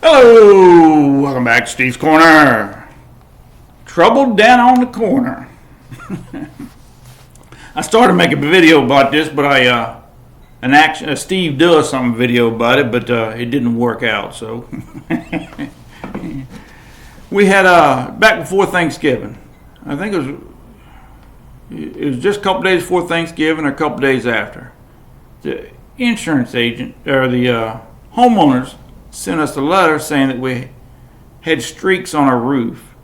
Hello, welcome back to Steve's Corner. Trouble down on the corner. I started making a video about this, but Steve does some video about it, but it didn't work out. So we had back before Thanksgiving. I think it was just a couple days before Thanksgiving or a couple days after. The insurance agent or the homeowners sent us a letter saying that we had streaks on our roof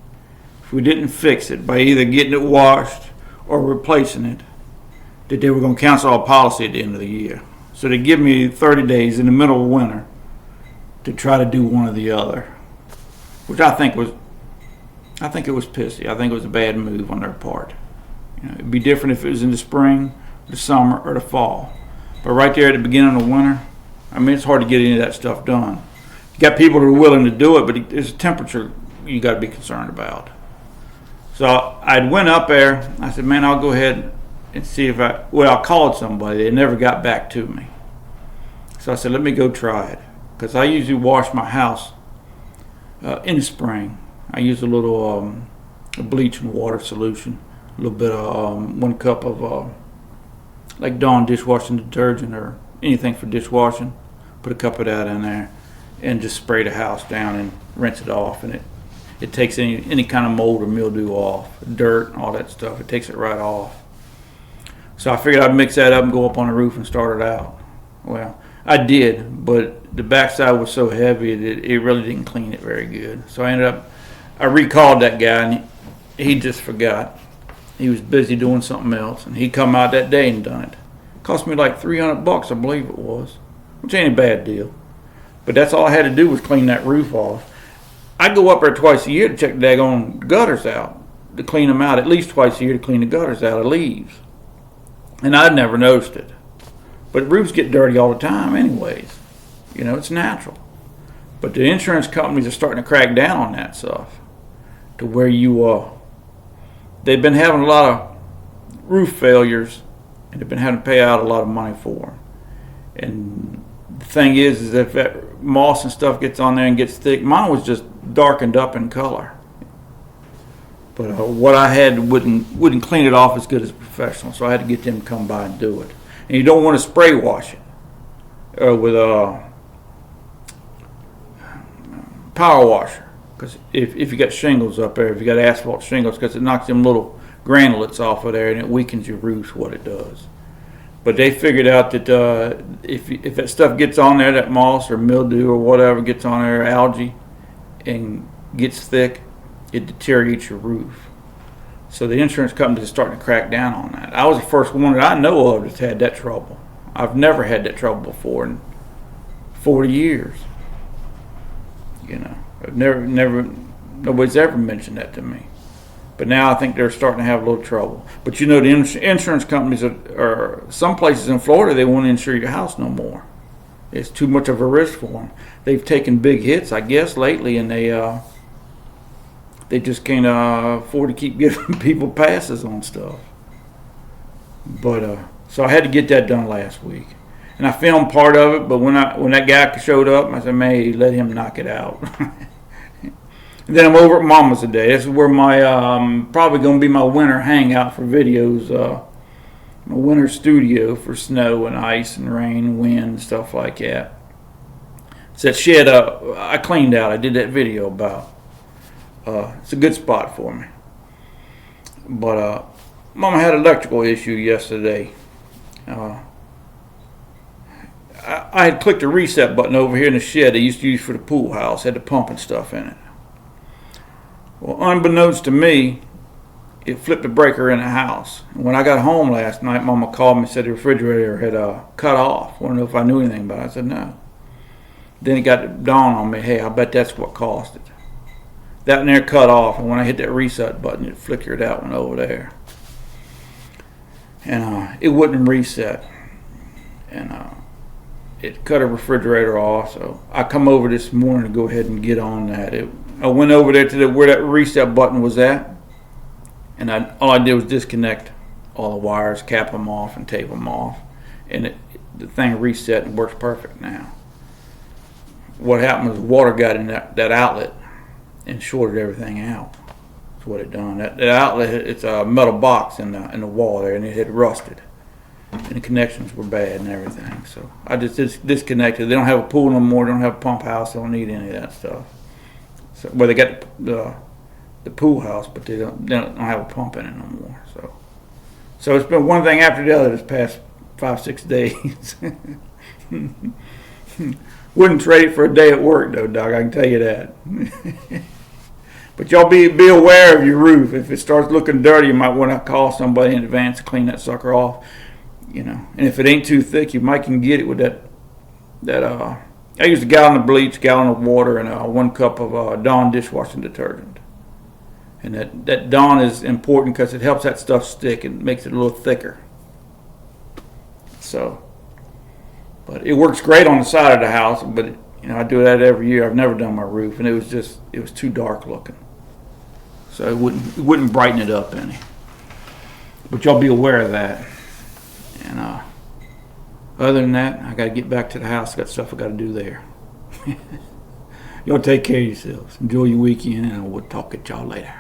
if we didn't fix it by either getting it washed or replacing it, that they were going to cancel our policy at the end of the year. So they give me 30 days in the middle of winter to try to do one or the other, which I think it was pissy. I think it was a bad move on their part. It'd be different if it was in the spring, the summer, or the fall. But right there at the beginning of winter, it's hard to get any of that stuff done. You got people that are willing to do it, but there's a temperature you got to be concerned about. So I went up there. I said, man, I'll go ahead and see if I called somebody. They never got back to me. So I said, let me go try it. Because I usually wash my house in the spring. I use a little bleach and water solution. A little bit of 1 cup of like Dawn dishwashing detergent or anything for dishwashing. Put a cup of that in there and just spray the house down and rinse it off. And it takes any kind of mold or mildew off, dirt and all that stuff. It takes it right off. So I figured I'd mix that up and go up on the roof and start it out. Well, I did, but the backside was so heavy that it really didn't clean it very good. So I recalled that guy and he just forgot. He was busy doing something else, and he come out that day and done it. Cost me like $300, I believe it was, which ain't a bad deal. But that's all I had to do was clean that roof off. I go up there twice a year to check the daggone gutters out, to clean them out, at least twice a year to clean the gutters out of leaves. And I'd never noticed it. But roofs get dirty all the time anyways. It's natural. But the insurance companies are starting to crack down on that stuff to where they've been having a lot of roof failures and they've been having to pay out a lot of money for them. And the thing is if that moss and stuff gets on there and gets thick, mine was just darkened up in color. But what I had wouldn't clean it off as good as a professional, so I had to get them to come by and do it. And you don't want to spray wash it with a power washer, because if you got shingles up there, if you got asphalt shingles, because it knocks them little granulates off of there and it weakens your roofs, what it does. But they figured out that if that stuff gets on there, that moss or mildew or whatever gets on there, algae, and gets thick, it deteriorates your roof. So the insurance companies are starting to crack down on that. I was the first one that I know of that's had that trouble. I've never had that trouble before in 40 years. I've nobody's ever mentioned that to me. But now I think they're starting to have a little trouble. But the insurance companies are some places in Florida, they won't insure your house no more. It's too much of a risk for them. They've taken big hits, I guess, lately, and they just can't afford to keep giving people passes on stuff. But so I had to get that done last week, and I filmed part of it. But when that guy showed up, I said, "Man, let him knock it out." And then I'm over at Mama's today. This is where my probably going to be my winter hangout for videos. My winter studio for snow and ice and rain and wind and stuff like that. It's that shed I cleaned out. I did that video about. It's a good spot for me. But Mama had an electrical issue yesterday. I had clicked the reset button over here in the shed they used to use for the pool house. Had the pump and stuff in it. Well, unbeknownst to me, it flipped the breaker in the house. And when I got home last night, Mama called me and said the refrigerator had cut off. Wanted to know if I knew anything about it. I said no. Then it got to dawn on me, hey, I bet that's what caused it. That one there cut off, and when I hit that reset button, it flickered that one over there. And it wouldn't reset. And it cut a refrigerator off, so I come over this morning to go ahead and get on that. I went over there to where that reset button was at, and all I did was disconnect all the wires, cap them off, and tape them off, and the thing reset and works perfect now. what happened was water got in that outlet and shorted everything out. That's what it done. That outlet, it's a metal box in the wall there, and it had rusted, and the connections were bad and everything. So I just disconnected. They don't have a pool no more. They don't have a pump house. They don't need any of that stuff. So, well, they got the pool house, but they don't have a pump in it no more. So it's been one thing after the other this past 5-6 days. Wouldn't trade it for a day at work though, Doc. I can tell you that. But y'all be aware of your roof. If it starts looking dirty, you might want to call somebody in advance to clean that sucker off. And if it ain't too thick, you might can get it with that. I used a gallon of bleach, gallon of water, and 1 cup of Dawn dishwashing detergent. And that Dawn is important because it helps that stuff stick and makes it a little thicker. So, but it works great on the side of the house. But I do that every year. I've never done my roof, and it was too dark looking. So it wouldn't brighten it up any. But y'all be aware of that. And other than that, I got to get back to the house. Got stuff I got to do there. Y'all take care of yourselves. Enjoy your weekend, and we'll talk at y'all later.